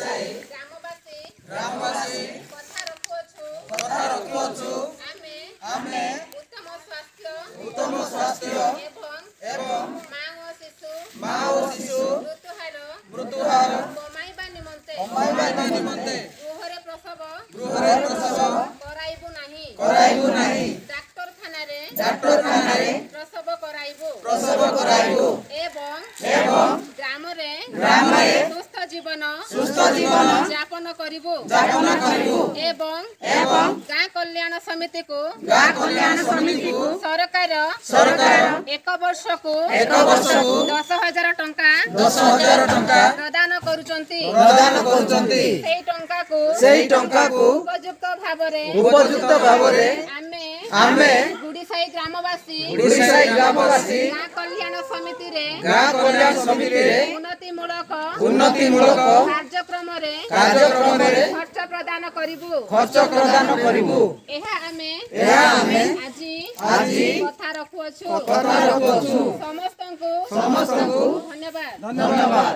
ଗ୍ରାମବାସୀ କଥା ରଖୁଅଛୁ ଆମେ ଉତ୍ତମ ସ୍ୱାସ୍ଥ୍ୟ ଏବଂ ମା ଓ ଶିଶୁ ମୃତ୍ୟୁହାର କମାଇବା ନିମନ୍ତେ ଗୃହରେ ପ୍ରସବ କରାଇବୁ ନାହିଁ। ଡାକ୍ତରଖାନାରେ ପ୍ରସବ କରାଇବୁ ଏବଂ ଗ୍ରାମରେ ସୁସ୍ଥ ଜୀବନ ଯାପନ କରିବୁ ଏବଂ ଗାଁ କଲ୍ୟାଣ ସମିତିକୁ ସରକାର 1 ବର୍ଷକୁ 10,000 ଟଙ୍କା ପ୍ରଦାନ କରୁଛନ୍ତି। ସେଇ ଟଙ୍କାକୁ ଉପଯୁକ୍ତ ଭାବରେ ଆମେ ଗୁଡିସାହି ଗ୍ରାମବାସୀ ଗାଁ କଲ୍ୟାଣ ସମିତିରେ ଉନ୍ନତିମୂଳକ କାର୍ଯ୍ୟକ୍ରମରେ ଖର୍ଚ୍ଚ ପ୍ରଦାନ କରିବୁ। ଏହା ଆମେ ଆଜି କଥା ରଖୁଅଛୁ। ସମସ୍ତଙ୍କୁ ଧନ୍ୟବାଦ।